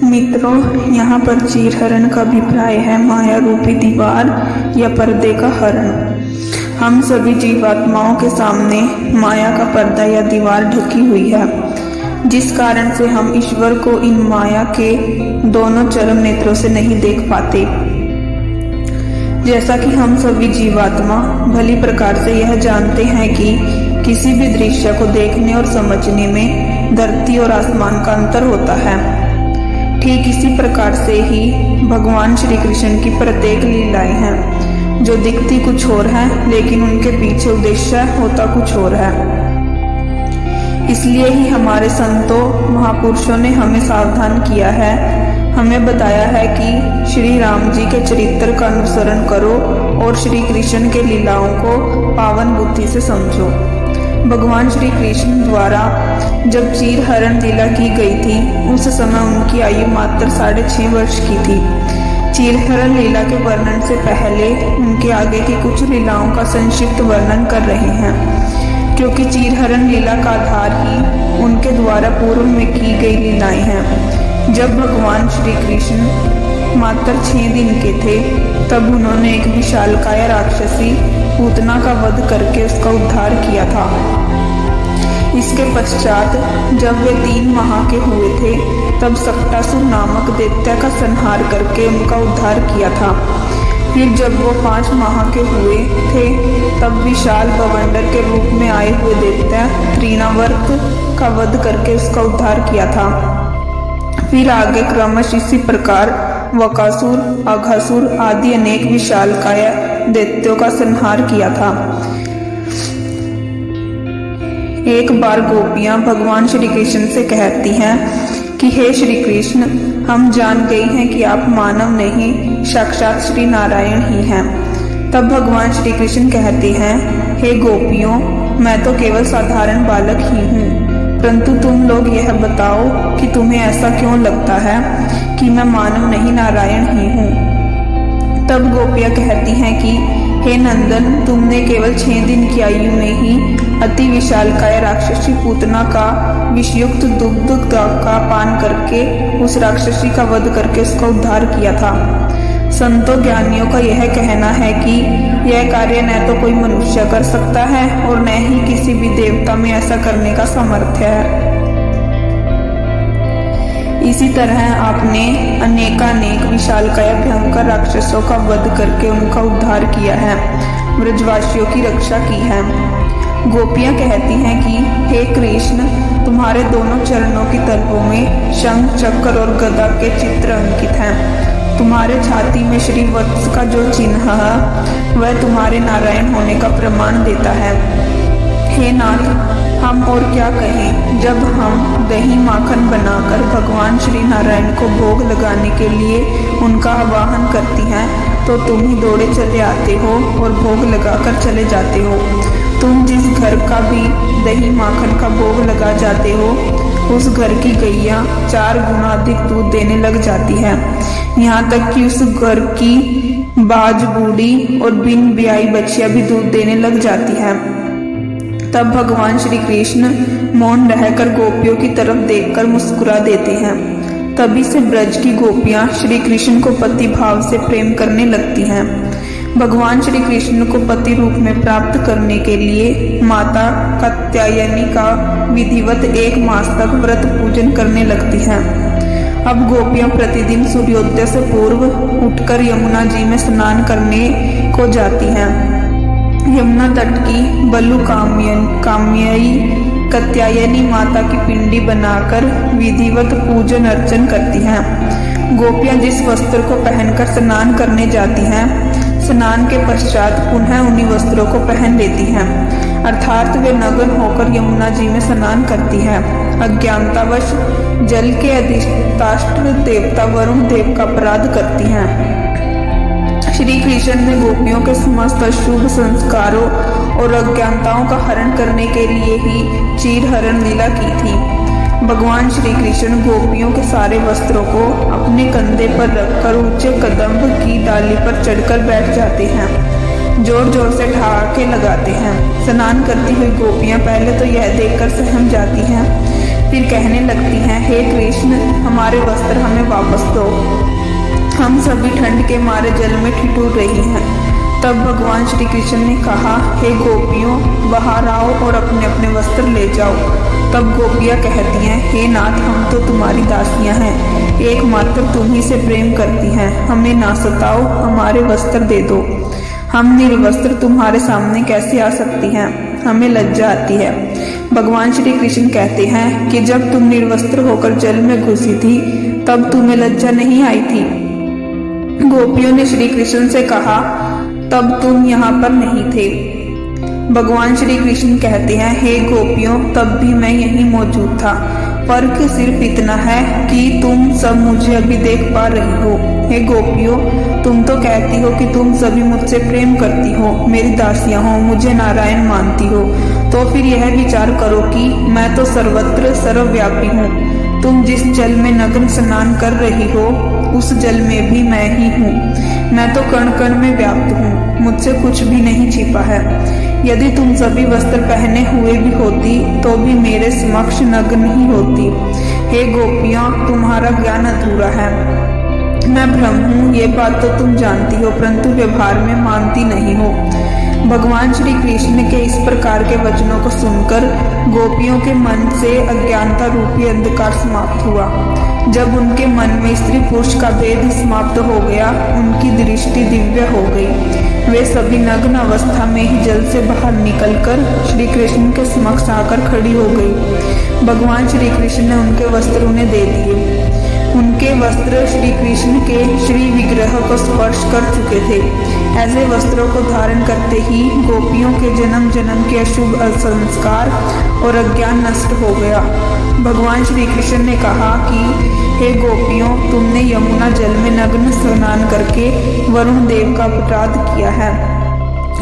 मित्रों, यहाँ पर चीरहरण का अभिप्राय है माया रूपी दीवार या पर्दे का हरण। हम सभी जीवात्माओं के सामने माया का पर्दा या दीवार ढकी हुई है, जिस कारण से हम ईश्वर को इन माया के दोनों चरम नेत्रों से नहीं देख पाते। जैसा कि हम सभी जीवात्मा भली प्रकार से यह जानते हैं कि किसी भी दृश्य को देखने और समझने में धरती और आसमान का अंतर होता है, ठीक इसी प्रकार से ही भगवान श्री कृष्ण की प्रत्येक लीलाएं हैं जो दिखती कुछ और है, लेकिन उनके पीछे उद्देश्य होता कुछ और है। इसलिए ही हमारे संतों महापुरुषों ने हमें सावधान किया है, हमें बताया है कि श्री राम जी के चरित्र का अनुसरण करो और श्री कृष्ण के लीलाओं को पावन बुद्धि से समझो। भगवान श्री कृष्ण द्वारा जब चीरहरण लीला की गई थी, उस समय उनकी आयु मात्र 6.5 वर्ष की थी। चीरहरण लीला के वर्णन से पहले उनके आगे की कुछ लीलाओं का संक्षिप्त वर्णन कर रहे हैं, क्योंकि चीरहरण लीला का आधार ही उनके द्वारा पूर्व में की गई लीलाएं हैं। जब भगवान श्री कृष्ण मात्र 6 दिन के थे, तब उन्होंने एक विशालकाय राक्षसी पूतना का वध करके उसका उद्धार किया था। इसके पश्चात जब वे 3 माह के हुए थे, तब सक्टासुर नामक दैत्य का संहार करके उनका उद्धार किया था। फिर जब वो 5 माह के हुए थे, तब विशाल बवंडर के रूप में आए हुए दैत्य त्रिनावर्त का वध करके उसका उद्धार किया था। फिर आगे क्रमश इसी प्रकार वकासुर, अघासुर आदि अनेक विशालकाय दैत्यों का संहार किया था। एक बार गोपियां भगवान श्री कृष्ण से कहती हैं कि हे श्री कृष्ण, हम जान गई हैं कि आप मानव नहीं, साक्षात श्री नारायण ही हैं। तब भगवान श्री कृष्ण कहते हैं, हे गोपियों, मैं तो केवल साधारण बालक ही हूँ, परंतु तुम लोग यह बताओ कि तुम्हें ऐसा क्यों लगता है कि मैं मानव नहीं, नारायण ही हूँ। तब गोपियां कहती हैं कि हे नंदन, तुमने केवल 6 दिन की आयु में ही अति विशालकाय राक्षसी पूतना का विषयुक्त दुग्ध का पान करके उस राक्षसी का वध करके उसका उद्धार किया था। संतों ज्ञानियों का यह कहना है कि यह कार्य न तो कोई मनुष्य कर सकता है और न ही किसी भी देवता में ऐसा करने का सामर्थ्य है। इसी तरह आपने अनेकानेक विशालकाय भयंकर राक्षसों का वध करके उनका उद्धार किया है, ब्रजवासियों की रक्षा की है। गोपियां कहती हैं कि हे कृष्ण, तुम्हारे दोनों चरणों की तलवों में शंख, चक्र और गदा के चित्र अंकित हैं। तुम्हारे छाती में श्री वत्स का जो चिन्ह है, वह तुम्हारे नारायण होने का प्रमाण देता है। हे नाथ, हम और क्या कहें, जब हम दही माखन बनाकर भगवान श्री नारायण को भोग लगाने के लिए उनका आवाहन करती हैं, तो तुम ही दौड़े चले आते हो और भोग लगाकर चले जाते हो। तुम जिस घर का भी दही माखन का भोग लगा जाते हो, उस घर की गैया 4 गुना अधिक दूध देने लग जाती है, यहाँ तक कि उस घर की बाज बूढ़ी और बिन ब्याई बच्चियां भी दूध देने लग जाती है। तब भगवान श्री कृष्ण मौन रहकर गोपियों की तरफ देखकर मुस्कुरा देते हैं। तभी से ब्रज की गोपियां श्री कृष्ण को पति भाव से प्रेम करने लगती हैं। भगवान श्री कृष्ण को पति रूप में प्राप्त करने के लिए माता कात्यायनी का विधिवत 1 मास तक व्रत पूजन करने लगती हैं। अब गोपियां प्रतिदिन सूर्योदय से पूर्व उठकर यमुना जी में स्नान करने को जाती हैं। यमुना तट की बलु काम्ययी कात्यायनी माता की पिंडी बनाकर विधिवत पूजन अर्चन करती हैं। गोपियां जिस वस्त्र को पहनकर स्नान करने जाती हैं, स्नान के पश्चात पुनः उन्हीं वस्त्रों को पहन लेती हैं, अर्थात वे नग्न होकर यमुना जी में स्नान करती हैं। अज्ञानतावश जल के अधिष्ठात्र देवता वरुण देव का अपराध करती हैं। श्री कृष्ण ने गोपियों के समस्त शुभ संस्कारों और अज्ञानताओं का हरण करने के लिए ही चीरहरण लीला की थी। भगवान श्री कृष्ण गोपियों के सारे वस्त्रों को अपने कंधे पर रखकर ऊंचे कदम्ब की डाली पर चढ़कर बैठ जाते हैं, जोर जोर से ठहाके लगाते हैं। स्नान करती हुई गोपियां पहले तो यह देखकर सहम जाती हैं, फिर कहने लगती हैं, हे कृष्ण, हमारे वस्त्र हमें वापस दो। हम सभी ठंड के मारे जल में ठिठुर रही हैं। तब भगवान श्री कृष्ण ने कहा, हे गोपियों, बाहर आओ और अपने अपने वस्त्र ले जाओ। तब गोपियाँ कहती हैं, हे नाथ, हम तो तुम्हारी दासियां हैं, एकमात्र तुम ही से प्रेम करती हैं, हमें ना सताओ, हमारे वस्त्र दे दो। हम निर्वस्त्र तुम्हारे सामने कैसे आ सकती हैं, हमें लज्जा आती है। भगवान श्री कृष्ण कहते हैं कि जब तुम निर्वस्त्र होकर जल में घुसी थी तब तुम्हें लज्जा नहीं आई थी। गोपियों ने श्री कृष्ण से कहा, तब तुम यहाँ पर नहीं थे। भगवान श्री कृष्ण कहते हैं, हे गोपियों, तब भी मैं यहीं मौजूद था। फर्क सिर्फ इतना है कि तुम सब मुझे अभी देख पा रही हो। हे गोपियों, तुम तो कहती हो कि तुम सभी मुझसे प्रेम करती हो, मेरी दासियां हो, मुझे नारायण मानती हो, तो फिर यह विचार करो कि मैं तो सर्वत्र सर्वव्यापी हूँ। तुम जिस जल में नग्न स्नान कर रही हो उस जल में भी मैं ही हूँ। मैं तो कण कण में व्याप्त हूँ, मुझसे कुछ भी नहीं छिपा है। यदि तुम सभी वस्त्र पहने हुए भी होती तो भी मेरे समक्ष नग्न ही होती। हे गोपियाँ, तुम्हारा ज्ञान अधूरा है। मैं ब्रह्म हूँ, ये बात तो तुम जानती हो, परंतु व्यवहार में मानती नहीं हो। भगवान श्री कृष्ण के इस प्रकार के वचनों को सुनकर गोपियों के मन से अज्ञानता रूपी अंधकार समाप्त हुआ। जब उनके मन में स्त्री पुरुष का भेद समाप्त हो गया, उनकी दृष्टि दिव्य हो गई। वे सभी नग्न अवस्था में ही जल से बाहर निकलकर श्री कृष्ण के समक्ष आकर खड़ी हो गई। भगवान श्री कृष्ण ने उनके वस्त्र उन्हें दे दिए। उनके वस्त्र श्री कृष्ण के श्री विग्रह को स्पर्श कर चुके थे। ऐसे वस्त्रों को धारण करते ही गोपियों के जन्म जन्म के अशुभ संस्कार और अज्ञान नष्ट हो गया। भगवान श्री कृष्ण ने कहा कि हे गोपियों, तुमने यमुना जल में नग्न स्नान करके वरुण देव का अपराध किया है,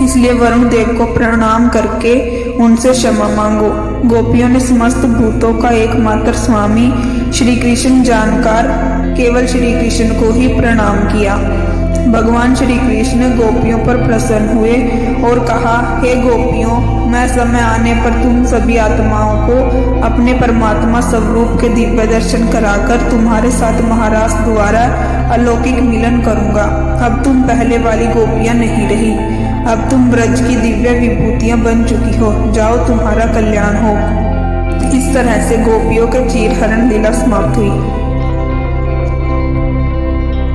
इसलिए वरुण देव को प्रणाम करके उनसे क्षमा मांगो। गोपियों ने समस्त भूतों का एकमात्र स्वामी श्री कृष्ण जानकर केवल श्री कृष्ण को ही प्रणाम किया। भगवान श्री कृष्ण गोपियों पर प्रसन्न हुए और कहा, हे गोपियों, मैं समय आने पर तुम सभी आत्माओं को अपने परमात्मा स्वरूप के दिव्य दर्शन कराकर तुम्हारे साथ महाराज द्वारा अलौकिक मिलन करूंगा। अब तुम पहले वाली गोपियां नहीं रही, अब तुम ब्रज की दिव्य विभूतियां बन चुकी हो। जाओ, तुम्हारा कल्याण हो। इस तरह से गोपियों के चीरहरण लीला समाप्त हुई।